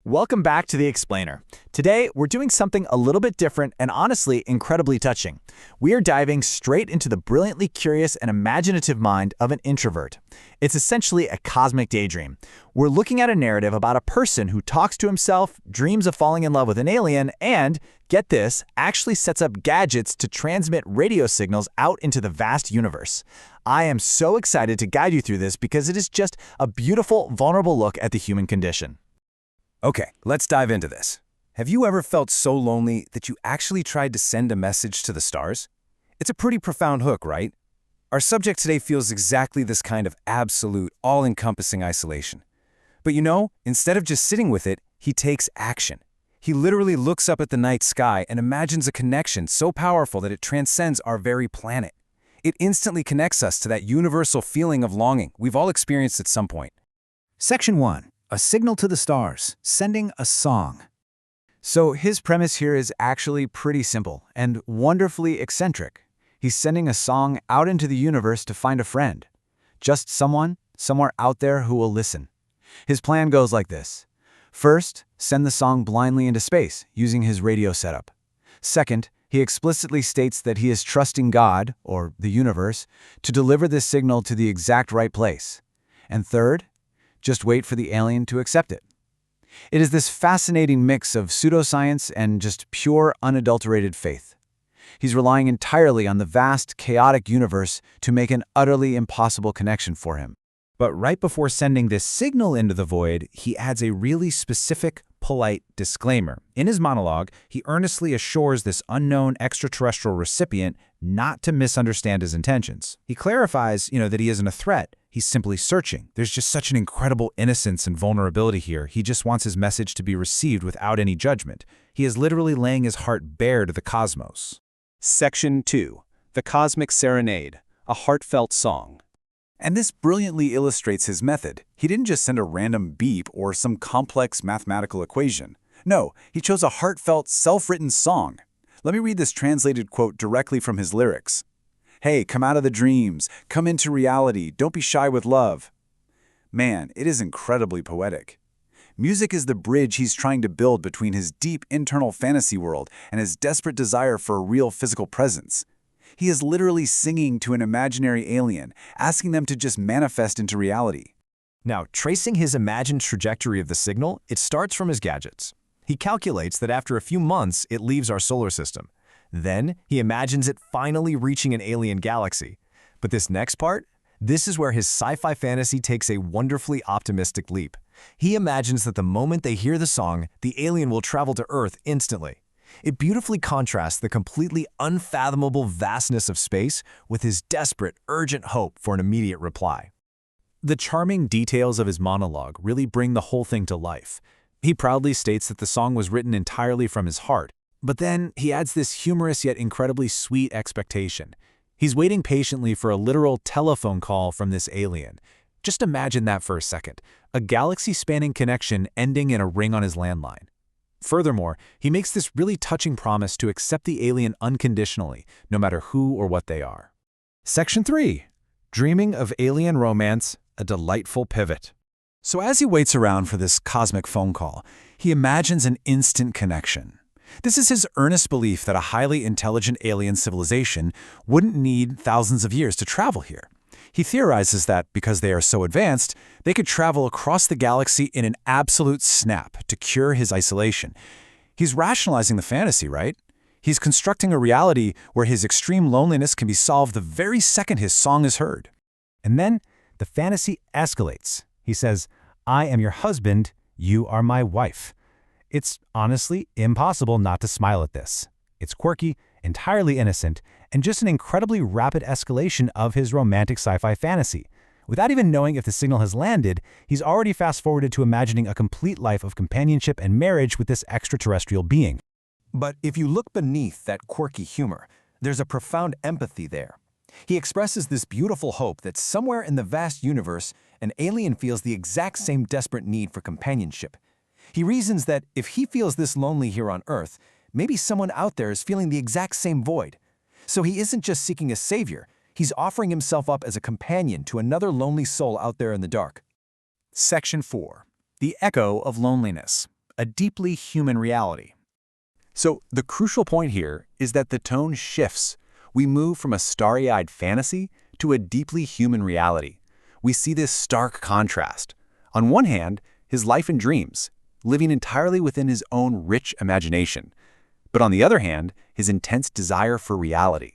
Welcome back to The Explainer. Today, we're doing something a little bit different and honestly incredibly touching. We are diving straight into the brilliantly curious and imaginative mind of an introvert. It's essentially a cosmic daydream. We're looking at a narrative about a person who talks to himself, dreams of falling in love with an alien, and, get this, actually sets up gadgets to transmit radio signals out into the vast universe. I am so excited to guide you through this because it is just a beautiful, vulnerable look at the human condition. Okay, let's dive into this. Have you ever felt so lonely that you actually tried to send a message to the stars? It's a pretty profound hook, right? Our subject today feels exactly this kind of absolute, all-encompassing isolation. But you know, instead of just sitting with it, he takes action. He literally looks up at the night sky and imagines a connection so powerful that it transcends our very planet. It instantly connects us to that universal feeling of longing we've all experienced at some point. Section 1. A signal to the stars, sending a song. So his premise here is actually pretty simple and wonderfully eccentric. He's sending a song out into the universe to find a friend. Just someone, somewhere out there who will listen. His plan goes like this. First, send the song blindly into space, using his radio setup. Second, he explicitly states that he is trusting God, or the universe, to deliver this signal to the exact right place. And third, just wait for the alien to accept it. It is this fascinating mix of pseudoscience and just pure, unadulterated faith. He's relying entirely on the vast, chaotic universe to make an utterly impossible connection for him. But right before sending this signal into the void, he adds a really specific, polite disclaimer. In his monologue, he earnestly assures this unknown extraterrestrial recipient not to misunderstand his intentions. He clarifies, that he isn't a threat. He's simply searching. There's just such an incredible innocence and vulnerability here. He just wants his message to be received without any judgment. He is literally laying his heart bare to the cosmos. Section 2. The Cosmic Serenade, a Heartfelt Song. And this brilliantly illustrates his method. He didn't just send a random beep or some complex mathematical equation. No, he chose a heartfelt, self-written song. Let me read this translated quote directly from his lyrics. Hey, come out of the dreams, come into reality, don't be shy with love. Man, it is incredibly poetic. Music is the bridge he's trying to build between his deep internal fantasy world and his desperate desire for a real physical presence. He is literally singing to an imaginary alien, asking them to just manifest into reality. Now, tracing his imagined trajectory of the signal, it starts from his gadgets. He calculates that after a few months, it leaves our solar system. Then, he imagines it finally reaching an alien galaxy. But this next part, this is where his sci-fi fantasy takes a wonderfully optimistic leap. He imagines that the moment they hear the song, the alien will travel to Earth instantly. It beautifully contrasts the completely unfathomable vastness of space with his desperate, urgent hope for an immediate reply. The charming details of his monologue really bring the whole thing to life. He proudly states that the song was written entirely from his heart, but then he adds this humorous yet incredibly sweet expectation. He's waiting patiently for a literal telephone call from this alien. Just imagine that for a second, a galaxy-spanning connection ending in a ring on his landline. Furthermore, he makes this really touching promise to accept the alien unconditionally, no matter who or what they are. Section 3. Dreaming of alien romance, a delightful pivot. So as he waits around for this cosmic phone call, he imagines an instant connection. This is his earnest belief that a highly intelligent alien civilization wouldn't need thousands of years to travel here. He theorizes that because they are so advanced, they could travel across the galaxy in an absolute snap to cure his isolation. He's rationalizing the fantasy, right? He's constructing a reality where his extreme loneliness can be solved the very second his song is heard. And then the fantasy escalates. He says, I am your husband, you are my wife. It's honestly impossible not to smile at this. It's quirky, entirely innocent, and just an incredibly rapid escalation of his romantic sci-fi fantasy. Without even knowing if the signal has landed, he's already fast-forwarded to imagining a complete life of companionship and marriage with this extraterrestrial being. But if you look beneath that quirky humor, there's a profound empathy there. He expresses this beautiful hope that somewhere in the vast universe, an alien feels the exact same desperate need for companionship. He reasons that if he feels this lonely here on Earth, maybe someone out there is feeling the exact same void. So he isn't just seeking a savior, he's offering himself up as a companion to another lonely soul out there in the dark. Section 4. The Echo of Loneliness, a deeply human reality. So the crucial point here is that the tone shifts. We move from a starry-eyed fantasy to a deeply human reality. We see this stark contrast. On one hand, his life and dreams, living entirely within his own rich imagination. But on the other hand, his intense desire for reality.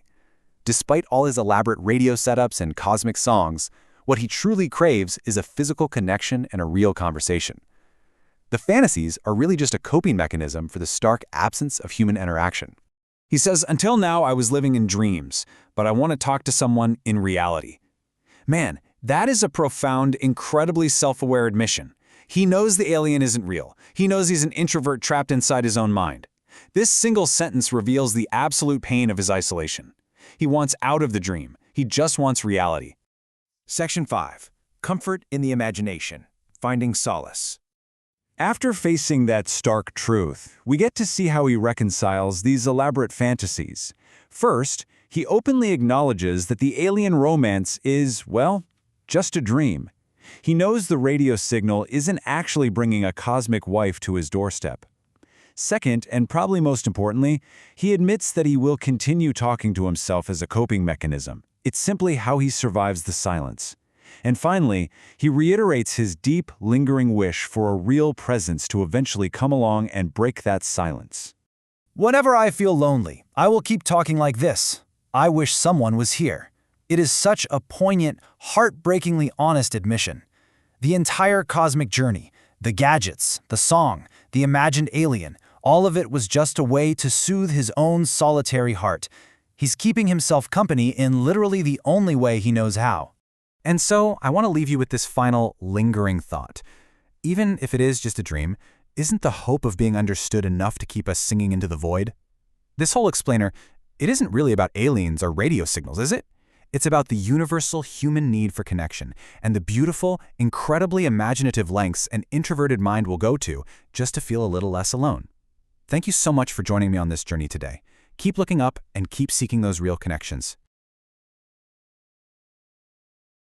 Despite all his elaborate radio setups and cosmic songs, what he truly craves is a physical connection and a real conversation. The fantasies are really just a coping mechanism for the stark absence of human interaction. He says, until now I was living in dreams, but I want to talk to someone in reality. Man, that is a profound, incredibly self-aware admission. He knows the alien isn't real. He knows he's an introvert trapped inside his own mind. This single sentence reveals the absolute pain of his isolation. He wants out of the dream. He just wants reality. Section 5. Comfort in the imagination. Finding solace. After facing that stark truth, we get to see how he reconciles these elaborate fantasies. First, he openly acknowledges that the alien romance is, well, just a dream. He knows the radio signal isn't actually bringing a cosmic wife to his doorstep. Second, and probably most importantly, he admits that he will continue talking to himself as a coping mechanism. It's simply how he survives the silence. And finally, he reiterates his deep, lingering wish for a real presence to eventually come along and break that silence. Whenever I feel lonely, I will keep talking like this. I wish someone was here. It is such a poignant, heartbreakingly honest admission. The entire cosmic journey, the gadgets, the song, the imagined alien, all of it was just a way to soothe his own solitary heart. He's keeping himself company in literally the only way he knows how. And so, I want to leave you with this final, lingering thought. Even if it is just a dream, isn't the hope of being understood enough to keep us singing into the void? This whole explainer, it isn't really about aliens or radio signals, is it? It's about the universal human need for connection and the beautiful, incredibly imaginative lengths an introverted mind will go to just to feel a little less alone. Thank you so much for joining me on this journey today. Keep looking up and keep seeking those real connections.